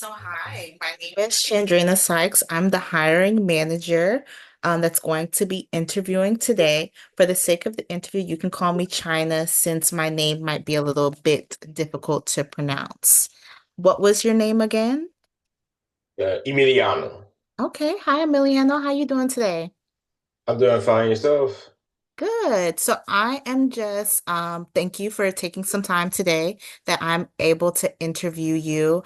Hi, my name is Chandrina Sykes. I'm the hiring manager that's going to be interviewing today. For the sake of the interview, you can call me China since my name might be a little bit difficult to pronounce. What was your name again? Emiliano. Okay, hi Emiliano. How you doing today? I'm doing fine yourself. Good. So I am just thank you for taking some time today that I'm able to interview you.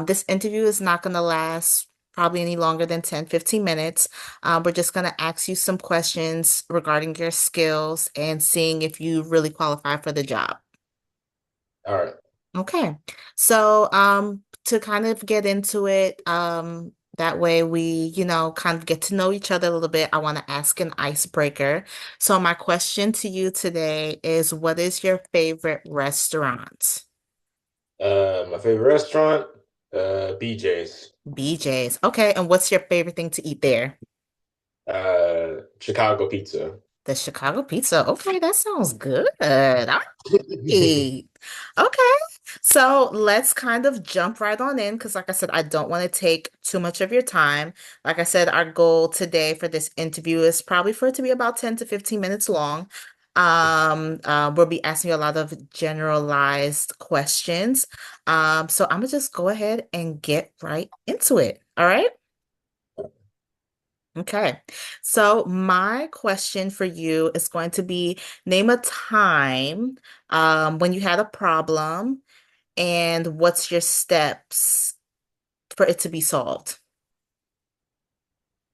This interview is not going to last probably any longer than 10, 15 minutes. We're just going to ask you some questions regarding your skills and seeing if you really qualify for the job. All right. Okay. So, to kind of get into it, that way we, kind of get to know each other a little bit. I want to ask an icebreaker. So my question to you today is, what is your favorite restaurant? My favorite restaurant, BJ's. BJ's. Okay. And what's your favorite thing to eat there? Chicago pizza. The Chicago pizza. Okay, that sounds good. All right. Okay. So let's kind of jump right on in because, like I said, I don't want to take too much of your time. Like I said, our goal today for this interview is probably for it to be about 10 to 15 minutes long. We'll be asking you a lot of generalized questions. So I'm gonna just go ahead and get right into it. All right. Okay. So my question for you is going to be name a time when you had a problem and what's your steps for it to be solved?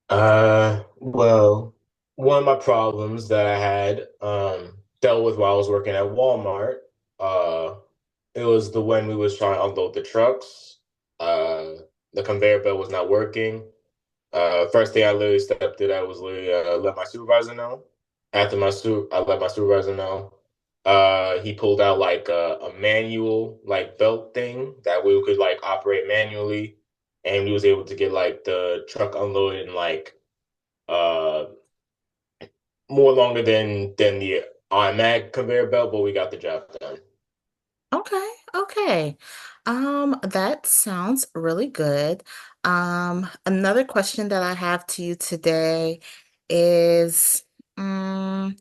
Well, one of my problems that I had dealt with while I was working at Walmart. Uh, it was the when we was trying to unload the trucks. Uh, the conveyor belt was not working. First thing I literally stepped to that was literally let my supervisor know. After I let my supervisor know. He pulled out like a manual like belt thing that we could like operate manually, and we was able to get like the truck unloaded in like uh more longer than the automatic conveyor belt, but we got the job done. Okay, okay. That sounds really good. Another question that I have to you today is, um,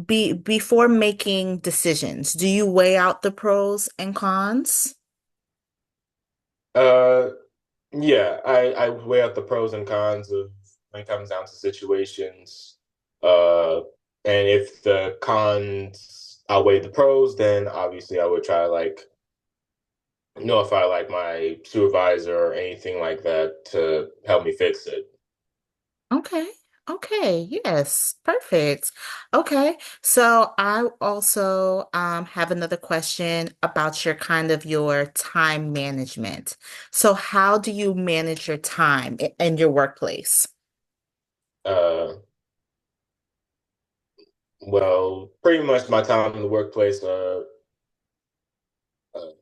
before making decisions, do you weigh out the pros and cons? Uh, yeah, I weigh out the pros and cons of when it comes down to situations. Uh, and if the cons outweigh the pros, then obviously I would try to like notify like my supervisor or anything like that to help me fix it. Okay. Okay. Yes. Perfect. Okay. So I also have another question about your kind of your time management. So how do you manage your time in your workplace? Uh, well, pretty much my time in the workplace,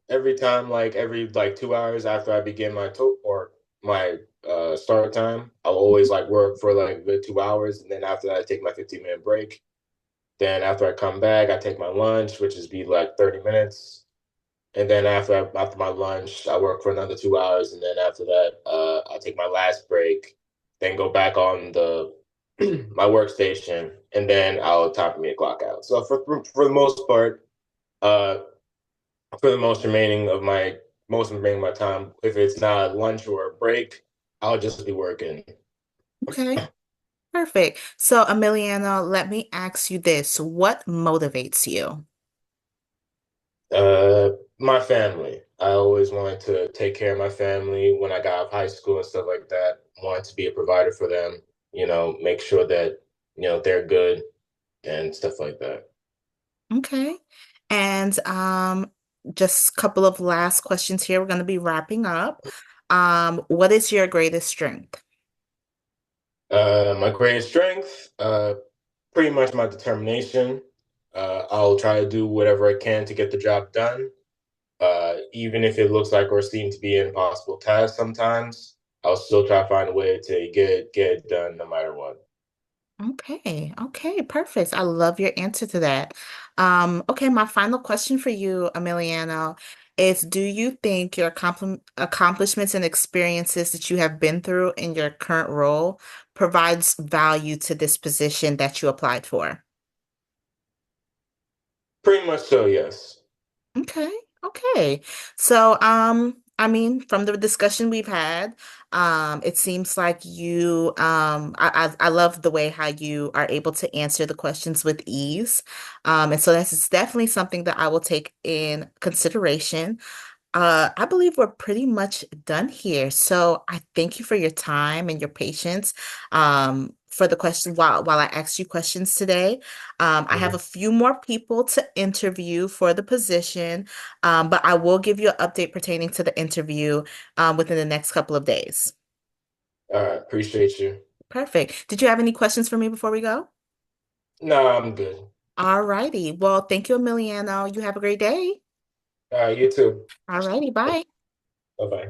every time, like every like 2 hours after I begin my to or my start time, I'll always like work for like a good 2 hours, and then after that, I take my 15-minute break. Then after I come back, I take my lunch, which is be like 30 minutes. And then after my lunch, I work for another 2 hours, and then after that, I take my last break, then go back on the my workstation, and then I'll time for me to clock out. So for the most part, uh, for the most remaining of my time, if it's not lunch or a break, I'll just be working. Okay. Perfect. So Emiliano, let me ask you this. What motivates you? My family. I always wanted to take care of my family when I got out of high school and stuff like that. Wanted to be a provider for them, make sure that, they're good and stuff like that. Okay. And just a couple of last questions here. We're going to be wrapping up. What is your greatest strength? My greatest strength, pretty much my determination. I'll try to do whatever I can to get the job done. Even if it looks like or seems to be an impossible task sometimes, I'll still try to find a way to get it done no matter what. Okay, okay, perfect. I love your answer to that. Okay, my final question for you, Emiliano. is do you think your accomplishments and experiences that you have been through in your current role provides value to this position that you applied for? Pretty much so, yes. Okay, okay. So, I mean, from the discussion we've had, it seems like I love the way how you are able to answer the questions with ease. And so this is definitely something that I will take in consideration. I believe we're pretty much done here. So I thank you for your time and your patience for the question while I asked you questions today. I have a Mhm. few more people to interview for the position, but I will give you an update pertaining to the interview within the next couple of days. All right, appreciate you. Perfect. Did you have any questions for me before we go? No, I'm good. All righty. Well, thank you, Emiliano. You have a great day. All right, you too. All righty. Bye. Bye bye.